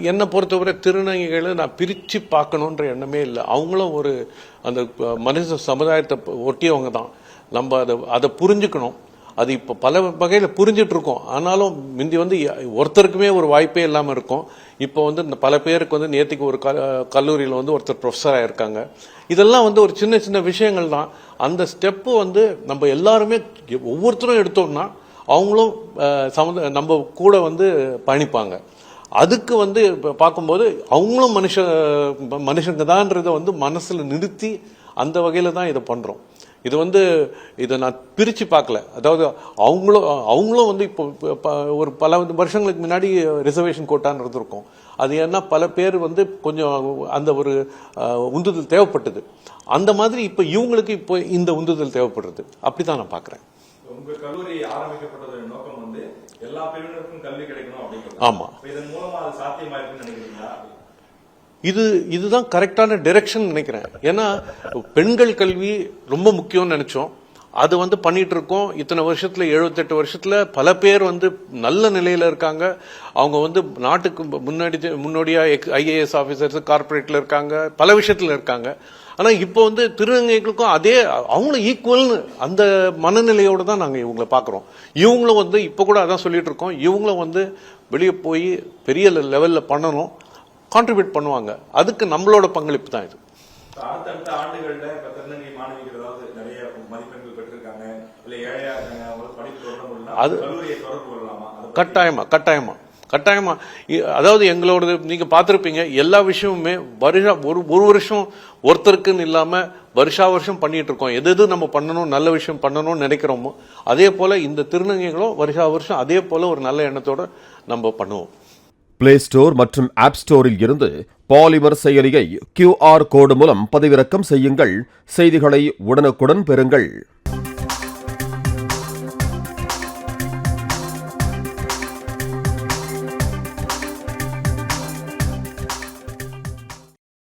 என்னை பொறுத்தவரை திருநங்கைகளை நான் பிரித்து பார்க்கணுன்ற எண்ணமே இல்லை. அவங்களும் ஒரு அந்த மனித சமுதாயத்தை ஒட்டியவங்க தான். நம்ம அதை புரிஞ்சுக்கணும். அது இப்போ பல வகையில் புரிஞ்சிட்டு இருக்கோம். ஆனாலும் முந்தி ஒருத்தருக்குமே ஒரு வாய்ப்பே இல்லாமல் இருக்கும். இப்போ பல பேருக்கு நேற்றுக்கு ஒரு கல்லூரியில் ஒருத்தர் ப்ரொஃபஸராக இருக்காங்க. இதெல்லாம் ஒரு சின்ன சின்ன விஷயங்கள் தான். அந்த ஸ்டெப்பு நம்ம எல்லாருமே ஒவ்வொருத்தரும் எடுத்தோம்னா அவங்களும் நம்ம கூட பயணிப்பாங்க. அதுக்கு பார்க்கும்போது அவங்களும் மனுஷங்க தான்றதை மனசில் நிறுத்தி அந்த வகையில் தான் இதை பண்ணுறோம். இதை நான் பிரித்து பார்க்கல. அதாவது அவங்களும் இப்போ ஒரு பல வருஷங்களுக்கு முன்னாடி ரிசர்வேஷன் கோட்டான்றது இருக்கும். அது ஏன்னா பல பேர் கொஞ்சம் அந்த ஒரு உந்துதல் தேவைப்பட்டது. அந்த மாதிரி இப்போ இவங்களுக்கு இப்போ இந்த உந்துதல் தேவைப்படுறது. அப்படிதான் நான் பார்க்குறேன். உங்க கல்லூரி ஆரம்பிக்கப்பட்டதோட நோக்கம் எல்லா பிரிவினருக்கும் கல்வி கிடைக்கணும் அப்படிங்கிறது. ஆமா. இதன் மூலமா அது சாத்தியமா இருக்குன்னு நினைக்கிறீங்களா? இதுதான் கரெக்டான டைரக்ஷன் நினைக்கிறேன். ஏன்னா பெண்கள் கல்வி ரொம்ப முக்கியம்னு நினைச்சோம். அது பண்ணிட்டு இருக்கோம். இத்தனை வருஷத்துல 78 வருஷத்துல பல பேர் நல்ல நிலையில இருக்காங்க. அவங்க நாட்டுக்கு முன்னோடியா IAS ஆபீசர்ஸ் கார்பரேட்ல இருக்காங்க, பல விஷயத்துல இருக்காங்க. ஆனா இப்போ திருநங்கைகளுக்கும் அதே அவங்களும் ஈக்குவல்னு அந்த மனநிலையோட தான் நாங்க இவங்களை பாக்குறோம். இவங்களும் இப்ப கூட அதான் சொல்லிட்டு இருக்கோம். இவங்களும் வெளியே போய் பெரிய லெவல்ல பண்ணணும், கான்ட்ரிபியூட் பண்ணுவாங்க. அதுக்கு நம்மளோட பங்களிப்பு தான் இது. அடுத்தடுத்த ஆண்டுகள்ல திருநங்கை மாணவிகள் நிறைய மதிப்பெண்கள் பெற்றிருக்காங்க, இல்ல ஏழையா இருக்காங்க, படிப்பு தொடரணும்னா அது கல்லூரியை தொடர்பு கொள்ளலாமா? கட்டாயமா. அதாவது எங்களோட நீங்க பார்த்திருப்பீங்க, எல்லா விஷயமுமே ஒரு வருஷம் ஒருத்தருக்குன்னு இல்லாம வருஷம் பண்ணிட்டு இருக்கோம். எது நம்ம பண்ணணும், நல்ல விஷயம் பண்ணணும்னு நினைக்கிறோமோ அதே போல இந்த திருநங்கைகளும் வருஷம் அதே போல ஒரு நல்ல எண்ணத்தோட நம்ம பண்ணுவோம். பிளே ஸ்டோர் மற்றும் ஆப் ஸ்டோரில் இருந்து பாலிமர் செயலியை QR கோடு மூலம் பதிவிறக்கம் செய்யுங்கள். செய்திகளை உடனுக்குடன் பெறுங்கள்.